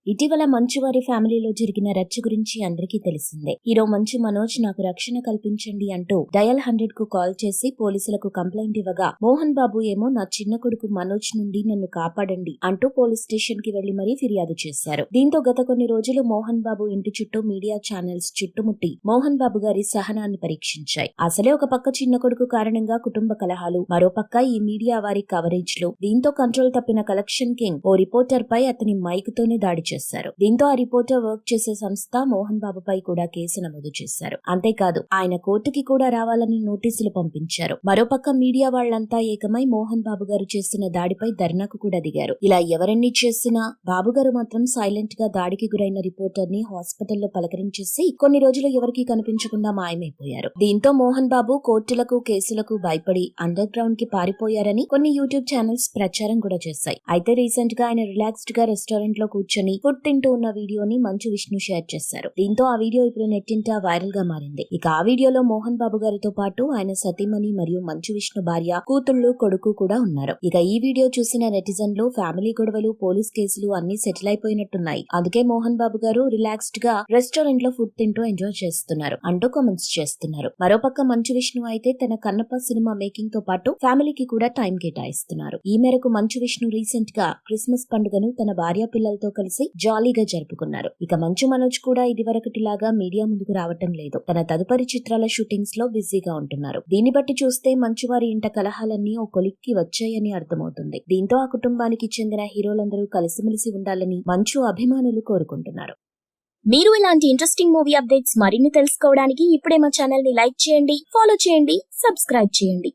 ఇటీవల మంచు వారి ఫ్యామిలీలో జరిగిన రచ్చ గురించి అందరికీ తెలిసిందే. హీరో మంచు మనోజ్ నాకు రక్షణ కల్పించండి అంటూ డయల్ 100 కు కాల్ చేసి పోలీసులకు కంప్లైంట్ ఇవ్వగా, మోహన్ బాబు ఏమో నా చిన్న కొడుకు మనోజ్ నుండి నన్ను కాపాడండి అంటూ పోలీస్ స్టేషన్ కి వెళ్లి మరీ ఫిర్యాదు చేశారు. దీంతో గత కొన్ని రోజులు మోహన్ బాబు ఇంటి చుట్టూ మీడియా ఛానల్స్ చుట్టుముట్టి మోహన్ బాబు గారి సహనాన్ని పరీక్షించాయి. అసలే ఒక పక్క చిన్న కొడుకు కారణంగా కుటుంబ కలహాలు, మరోపక్క ఈ మీడియా వారి కవరేజ్ లు, దీంతో కంట్రోల్ తప్పిన కలెక్షన్ కింగ్ ఓ రిపోర్టర్ పై అతని మైక్ తోనే దాడి చేశారు. దీంతో ఆ రిపోర్టర్ వర్క్ చేసే సంస్థ మోహన్ బాబు పై కూడా కేసు నమోదు చేశారు. అంతేకాదు ఆయన కోర్టుకి కూడా రావాలని నోటీసులు పంపించారు. మరోపక్క మీడియా వాళ్లంతా ఏకమై మోహన్ బాబు గారు చేస్తున్న దాడిపై ధర్నాకు కూడా దిగారు. ఇలా ఎవరన్నీ చేసినా బాబు గారు మాత్రం సైలెంట్ గా దాడికి గురైన రిపోర్టర్ ని హాస్పిటల్లో పలకరించేసి కొన్ని రోజులు ఎవరికీ కనిపించకుండా మాయమైపోయారు. దీంతో మోహన్ బాబు కోర్టులకు కేసులకు భయపడి అండర్ గ్రౌండ్ కి పారిపోయారని కొన్ని యూట్యూబ్ ఛానల్స్ ప్రచారం కూడా చేశాయి. అయితే రీసెంట్ గా ఆయన రిలాక్స్డ్ గా రెస్టారెంట్ లో కూర్చొని ఫుడ్ తింటూ ఉన్న వీడియోని మంచు విష్ణు షేర్ చేశారు. దీంతో ఆ వీడియో ఇప్పుడు నెట్టింట వైరల్ గా మారింది. ఇక ఆ వీడియోలో మోహన్ బాబు గారితో పాటు ఆయన సతీమణి మరియు మంచు విష్ణు భార్య, కూతుళ్లు, కొడుకు కూడా ఉన్నారు. ఇక ఈ వీడియో చూసిన నెటిజన్లు ఫ్యామిలీ గొడవలు, పోలీస్ కేసులు అన్ని సెటిల్ అయిపోయినట్టున్నాయి. అందుకే మోహన్ బాబు గారు రిలాక్స్డ్ గా రెస్టారెంట్ లో ఫుడ్ తింటూ ఎంజాయ్ చేస్తున్నారు అంటూ కామెంట్స్ చేస్తున్నారు. మరోపక్క మంచు విష్ణు అయితే తన కన్నప్ప సినిమా మేకింగ్ తో పాటు ఫ్యామిలీకి కూడా టైం కేటాయిస్తున్నారు. ఈ మేరకు మంచు విష్ణు రీసెంట్ గా క్రిస్మస్ పండుగను తన భార్య పిల్లలతో కలిసి జాలీగా జరుపుకున్నారు. ఇక మంచు మనోజ్ కూడా ఇదివరకటిలాగా మీడియా ముందుకు రావటం లేదు. తన తదుపరి చిత్రాల షూటింగ్స్ లో బిజీగా ఉంటున్నారు. దీన్ని బట్టి చూస్తే మంచు వారి ఇంట కలహాలన్నీ ఓ కొలిక్కి వచ్చాయని అర్థమవుతుంది. దీంతో ఆ కుటుంబానికి చెందిన హీరోలందరూ కలిసిమెలిసి ఉండాలని మంచు అభిమానులు కోరుకుంటున్నారు. మీరు ఇలాంటి ఇంట్రెస్టింగ్ మూవీ అప్డేట్స్ మరిన్ని తెలుసుకోవడానికి ఇప్పుడే మా ఛానల్ ని లైక్ చేయండి, ఫాలో చేయండి, సబ్స్క్రైబ్ చేయండి.